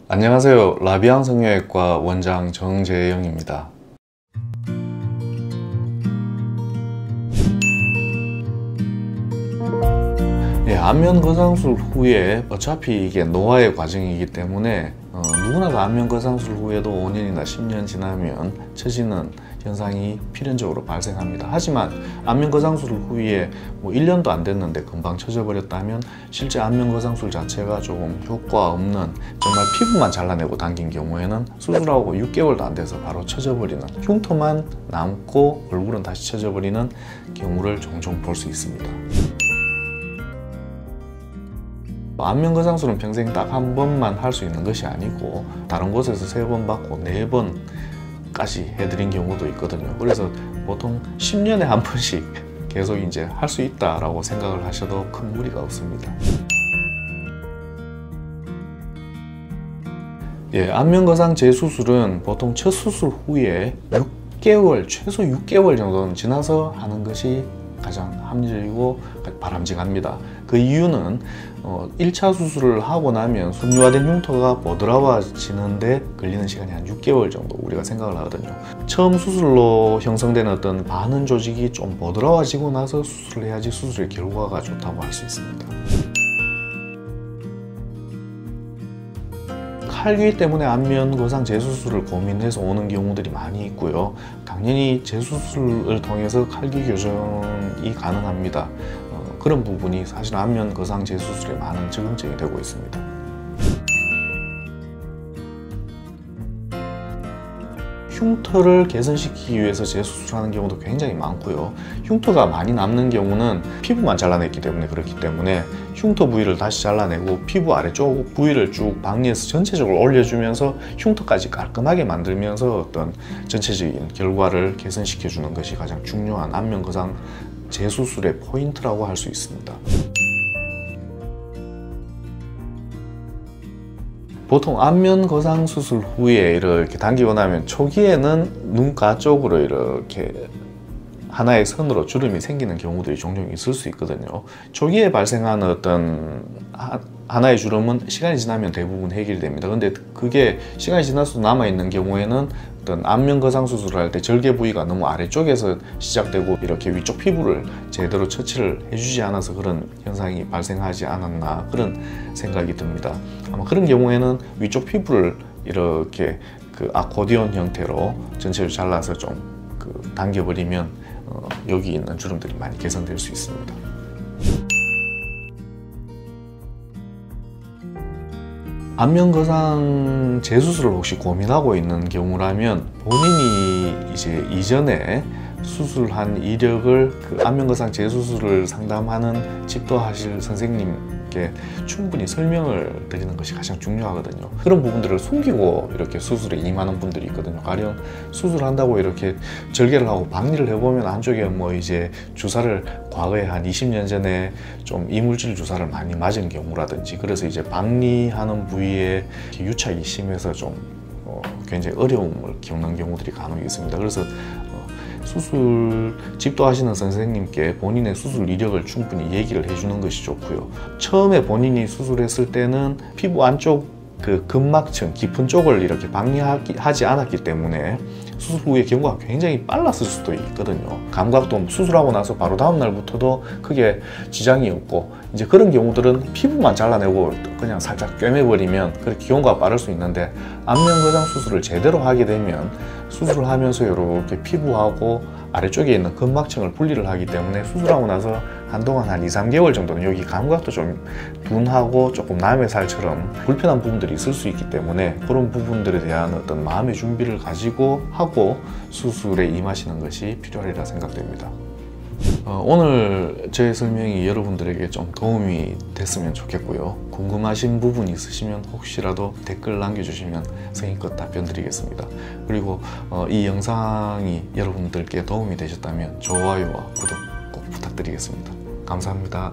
안녕하세요. 라비앙 성형외과 원장 정재영입니다. 안면 거상술 후에 어차피 이게 노화의 과정이기 때문에 누구나 다 안면 거상술 후에도 5년이나 10년 지나면 처지는 현상이 필연적으로 발생합니다. 하지만 안면 거상술 후에 1년도 안 됐는데 금방 처져버렸다면 실제 안면 거상술 자체가 조금 효과 없는 정말 피부만 잘라내고 당긴 경우에는 수술하고 6개월도 안 돼서 바로 처져버리는, 흉터만 남고 얼굴은 다시 처져버리는 경우를 종종 볼 수 있습니다. 안면 거상술은 평생 딱 한 번만 할 수 있는 것이 아니고 다른 곳에서 3번 받고 4번까지 해드린 경우도 있거든요. 그래서 보통 10년에 한 번씩 계속 이제 할 수 있다라고 생각을 하셔도 큰 무리가 없습니다. 안면 거상 재수술은 보통 첫 수술 후에 6개월, 최소 6개월 정도는 지나서 하는 것이 가장 합리적이고 바람직합니다. 그 이유는 1차 수술을 하고 나면 섬유화된 흉터가 보드라워지는데 걸리는 시간이 한 6개월 정도 우리가 생각을 하거든요. 처음 수술로 형성되는 어떤 반응 조직이 좀 보드라워지고 나서 수술을 해야지 수술의 결과가 좋다고 할 수 있습니다. 칼기 때문에 안면 거상 재수술을 고민해서 오는 경우들이 많이 있고요. 당연히 재수술을 통해서 칼기 교정이 가능합니다. 그런 부분이 사실 안면 거상 재수술의 많은 적응점이 되고 있습니다. 흉터를 개선시키기 위해서 재수술하는 경우도 굉장히 많고요. 흉터가 많이 남는 경우는 피부만 잘라냈기 때문에 그렇기 때문에 흉터 부위를 다시 잘라내고 피부 아래쪽 부위를 쭉 박리해서 전체적으로 올려주면서 흉터까지 깔끔하게 만들면서 어떤 전체적인 결과를 개선시켜 주는 것이 가장 중요한 안면 거상 재수술의 포인트라고 할 수 있습니다. 보통 안면 거상 수술 후에 이렇게 당기고 나면 초기에는 눈가 쪽으로 이렇게 하나의 선으로 주름이 생기는 경우들이 종종 있을 수 있거든요. 초기에 발생하는 어떤 하나의 주름은 시간이 지나면 대부분 해결됩니다. 근데 그게 시간이 지나서 남아있는 경우에는 어떤 안면 거상 수술을 할 때 절개 부위가 너무 아래쪽에서 시작되고 이렇게 위쪽 피부를 제대로 처치를 해주지 않아서 그런 현상이 발생하지 않았나 그런 생각이 듭니다. 아마 그런 경우에는 위쪽 피부를 이렇게 아코디온 형태로 전체를 잘라서 좀 당겨버리면 여기 있는 주름들이 많이 개선될 수 있습니다. 안면 거상 재수술을 혹시 고민하고 있는 경우라면 본인이 이제 이전에 수술한 이력을 안면 거상 재수술을 상담하는 집도하실 선생님께 충분히 설명을 드리는 것이 가장 중요하거든요. 그런 부분들을 숨기고 이렇게 수술에 임하는 분들이 있거든요. 가령 수술한다고 이렇게 절개를 하고 박리를 해보면 안쪽에 이제 주사를 과거에 한 20년 전에 좀 이물질 주사를 많이 맞은 경우라든지 그래서 이제 박리하는 부위에 유착이 심해서 좀 굉장히 어려움을 겪는 경우들이 간혹 있습니다. 그래서 수술 집도하시는 선생님께 본인의 수술 이력을 충분히 얘기를 해주는 것이 좋고요. 처음에 본인이 수술했을 때는 피부 안쪽 근막층 깊은 쪽을 이렇게 박리하지 않았기 때문에 수술 후에 경과가 굉장히 빨랐을 수도 있거든요. 감각도 수술하고 나서 바로 다음 날부터도 크게 지장이 없고 이제 그런 경우들은 피부만 잘라내고 그냥 살짝 꿰매버리면 그렇게 경과가 빠를 수 있는데 안면 거상 수술을 제대로 하게 되면 수술을 하면서 이렇게 피부하고 아래쪽에 있는 근막층을 분리를 하기 때문에 수술하고 나서 한동안 한 2-3개월 정도는 여기 감각도 좀 둔하고 조금 남의 살처럼 불편한 부분들이 있을 수 있기 때문에 그런 부분들에 대한 어떤 마음의 준비를 가지고 하고 수술에 임하시는 것이 필요하리라 생각됩니다. 오늘 제 설명이 여러분들에게 좀 도움이 됐으면 좋겠고요. 궁금하신 부분이 있으시면 혹시라도 댓글 남겨주시면 성의껏 답변 드리겠습니다. 그리고 이 영상이 여러분들께 도움이 되셨다면 좋아요와 구독 꼭 부탁드리겠습니다. 감사합니다.